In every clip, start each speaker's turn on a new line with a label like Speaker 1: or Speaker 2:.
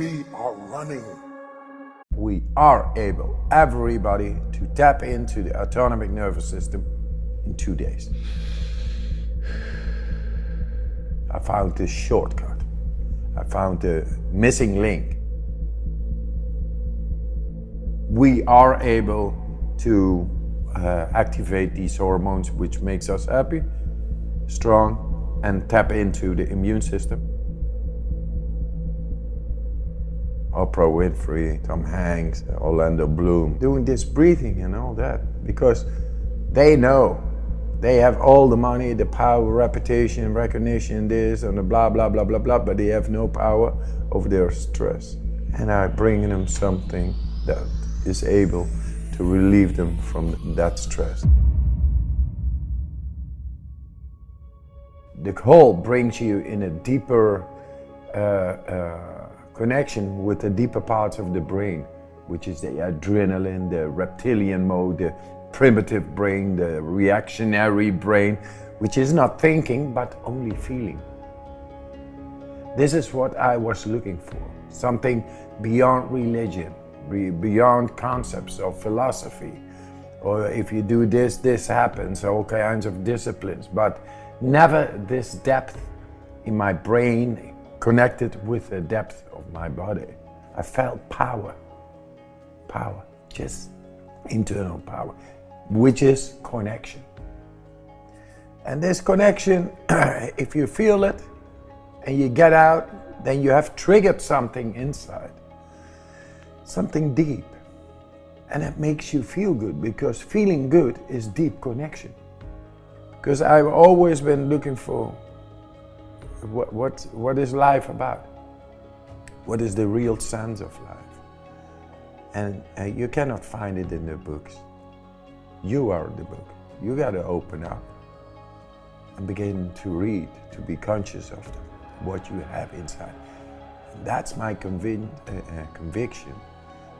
Speaker 1: We are running.
Speaker 2: We are able, everybody, to tap into the autonomic nervous system in 2 days. I found this shortcut. I found the missing link. We are able to activate these hormones which makes us happy, strong, and tap into the immune system. Oprah Winfrey, Tom Hanks, Orlando Bloom, doing this breathing and all that, because they know they have all the money, the power, reputation, recognition, this and the blah, blah, blah, blah, blah, but they have no power over their stress. And I bring them something that is able to relieve them from that stress. The whole brings you in a deeper connection with the deeper parts of the brain, which is the adrenaline, the reptilian mode, the primitive brain, the reactionary brain, which is not thinking but only feeling. This is what I was looking for, something beyond religion, beyond concepts of philosophy, or if you do this, this happens, all kinds of disciplines, but never this depth in my brain connected with the depth of my body. I felt power, just internal power, which is connection. And this connection, if you feel it and you get out, then you have triggered something inside, something deep. And it makes you feel good, because feeling good is deep connection. Because I've always been looking for what is life about? What is the real sense of life? And you cannot find it in the books. You are the book. You got to open up and begin to read, to be conscious of what you have inside. And that's my conviction.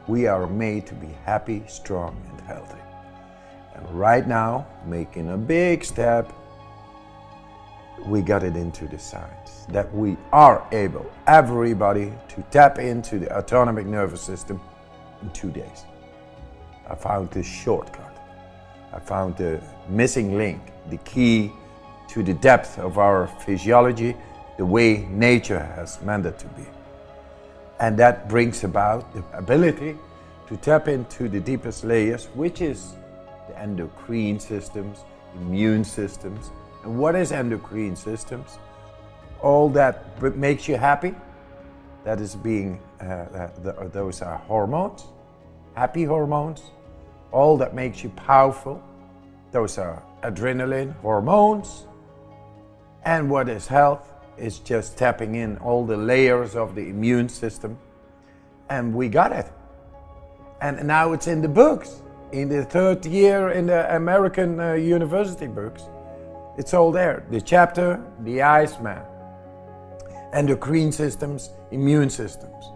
Speaker 2: We are made to be happy, strong, and healthy. And right now, making a big step, we got it into the science that we are able, everybody, to tap into the autonomic nervous system in 2 days. I found this shortcut. I found the missing link, the key to the depth of our physiology, the way nature has meant it to be. And that brings about the ability to tap into the deepest layers, which is the endocrine systems, immune systems. And what is endocrine systems? All that makes you happy, that is being, those are hormones, happy hormones. All that makes you powerful, those are adrenaline hormones. And what is health is just tapping in all the layers of the immune system. And we got it. And now it's in the books, in the 3rd year in the American university books. It's all there. The chapter, the Iceman, endocrine systems, immune systems.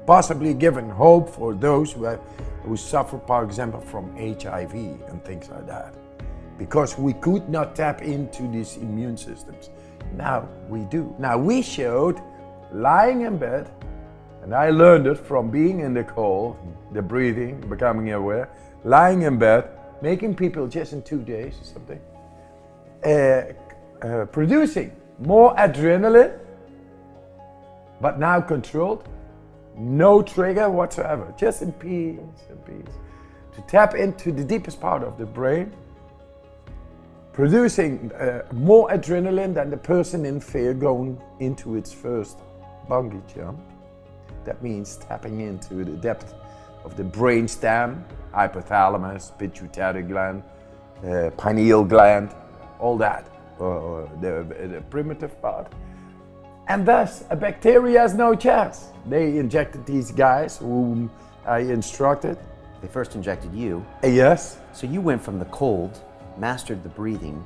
Speaker 2: Possibly giving hope for those who suffer, for example, from HIV and things like that. Because we could not tap into these immune systems. Now we do. Now we showed, lying in bed, and I learned it from being in the cold, the breathing, becoming aware, lying in bed, making people just in 2 days or something, producing more adrenaline, but now controlled, no trigger whatsoever, just in peace, to tap into the deepest part of the brain, producing more adrenaline than the person in fear going into its first bungee jump. That means tapping into the depth of the brain stem, hypothalamus, pituitary gland, pineal gland, all that, the primitive part. And thus, a bacteria has no chance. They injected these guys whom I instructed.
Speaker 3: They first injected you.
Speaker 2: Yes.
Speaker 3: So you went from the cold, mastered the breathing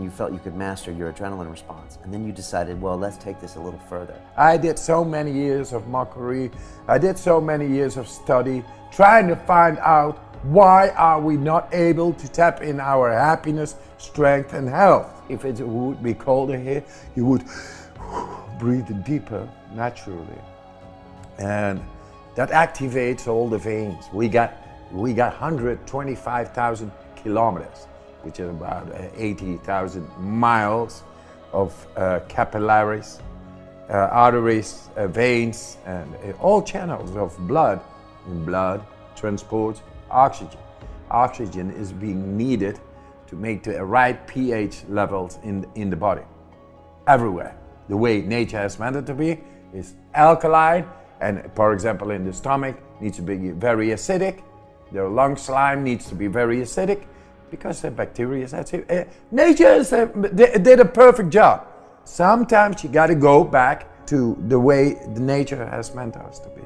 Speaker 3: you felt you could master your adrenaline response, and then you decided, well, let's take this a little further.
Speaker 2: I did so many years of mockery, I did so many years of study, trying to find out why are we not able to tap in our happiness, strength, and health. If it would be colder here, you would breathe deeper naturally. and that activates all the veins. We got 125,000 kilometers, which is about 80,000 miles of capillaries, arteries, veins, and all channels of blood. And blood transports oxygen. Oxygen is being needed to make the right pH levels in the body, everywhere. The way nature has meant it to be is alkaline, and for example in the stomach needs to be very acidic. The lung slime needs to be very acidic because the bacteria is acidic. Nature did a perfect job. Sometimes you got to go back to the way the nature has meant us to be,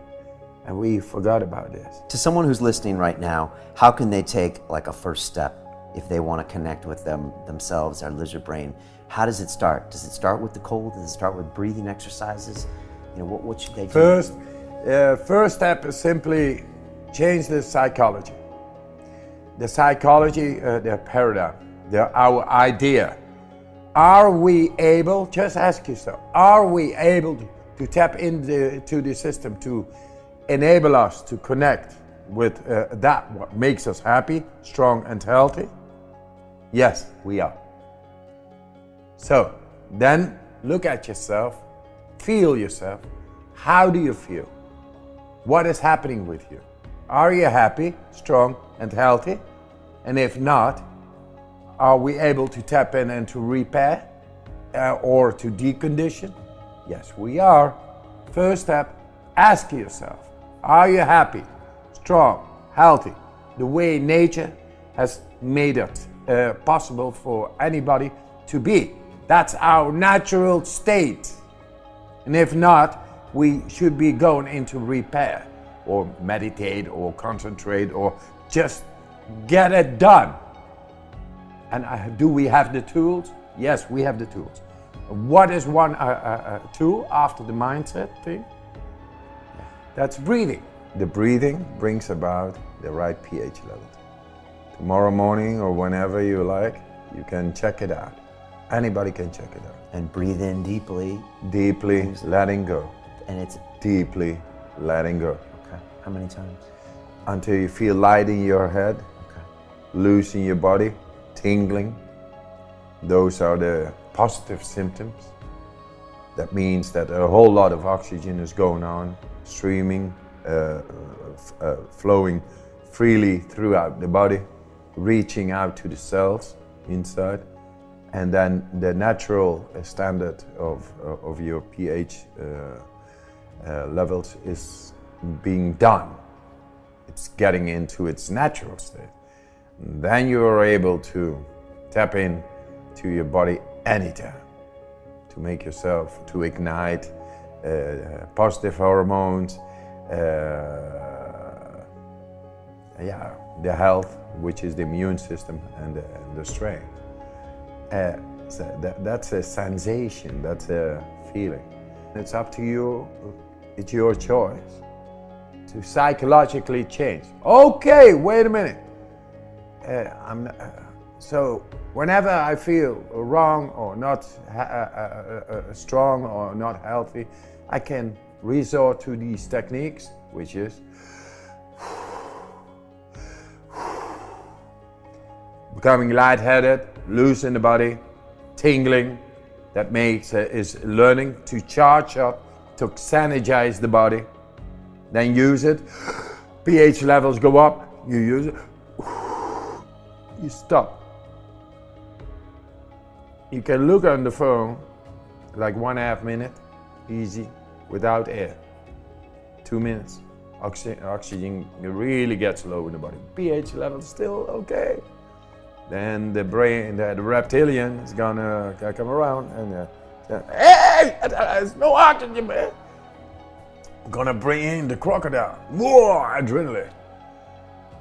Speaker 2: and we forgot about this.
Speaker 3: To someone who's listening right now, how can they take like a first step if they want to connect with themselves, their lizard brain? How does it start? Does it start with the cold? Does it start with breathing exercises? You know, what should they do?
Speaker 2: First step is simply change the psychology. The psychology, the paradigm, our idea. Are we able, just ask yourself, are we able to tap into the system to enable us to connect with that what makes us happy, strong and healthy? Yes, we are. So then look at yourself, feel yourself. How do you feel? What is happening with you? Are you happy, strong and healthy? And if not, are we able to tap in and to repair or to decondition? Yes, we are. First step, ask yourself, are you happy, strong, healthy, the way nature has made it possible for anybody to be? That's our natural state. And if not, we should be going into repair or meditate or concentrate or just get it done. And do we have the tools? Yes, we have the tools. What is one tool after the mindset thing? That's breathing. The breathing brings about the right pH level. Tomorrow morning or whenever you like, you can check it out. Anybody can check it out.
Speaker 3: And breathe in deeply.
Speaker 2: Deeply, letting go.
Speaker 3: And it's
Speaker 2: Deeply letting go.
Speaker 3: okay. How many times?
Speaker 2: Until you feel light in your head,
Speaker 3: Okay.
Speaker 2: loose in your body, tingling. Those are the positive symptoms. That means that a whole lot of oxygen is going on, streaming, flowing freely throughout the body, reaching out to the cells inside. And then the natural standard of your pH levels is being done. It's getting into its natural state. And then you are able to tap in to your body anytime, to make yourself, to ignite positive hormones, the health, which is the immune system, and the strength. So that's a sensation, that's a feeling. It's up to you, it's your choice to psychologically change. Okay, wait a minute. So whenever I feel wrong or not strong or not healthy, I can resort to these techniques, which is becoming lightheaded, loose in the body, tingling. That makes is learning to charge up, to energize the body. Then use it. pH levels go up. You use it. You stop. You can look on the phone like 1.5 minutes, easy, without air. 2 minutes. Oxygen really gets low in the body. pH level still okay. Then the brain, the reptilian is gonna come around and hey, there's no oxygen, man. I'm gonna bring in the crocodile, more adrenaline,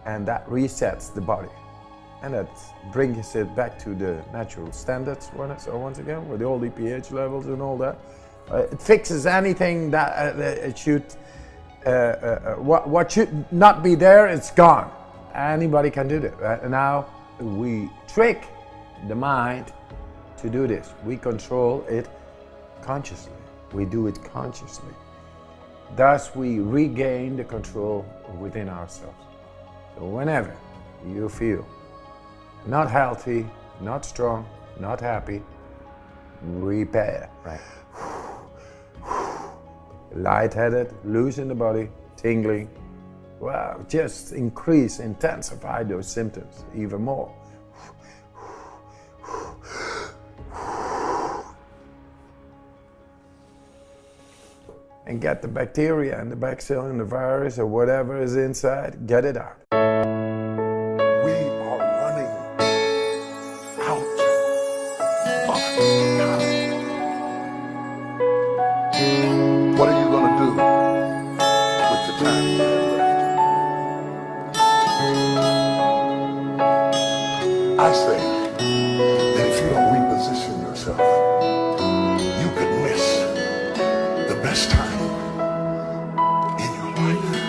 Speaker 2: and that resets the body, and that brings it back to the natural standards. Once again, with all the pH levels and all that, it fixes anything that it should. What should not be there, it's gone. Anybody can do that. Right? Now we trick the mind to do this. We control it consciously. We do it consciously. Thus, we regain the control within ourselves. So whenever you feel not healthy, not strong, not happy, repair.
Speaker 3: Right.
Speaker 2: Lightheaded, loose in the body, tingling. Well, just increase, intensify those symptoms even more. And get the bacteria and the bacillus and the virus or whatever is inside, get it out.
Speaker 1: We are running out of time. What are you going to do with the time you have left? I say that if you don't reposition yourself, you could miss the best time in your life.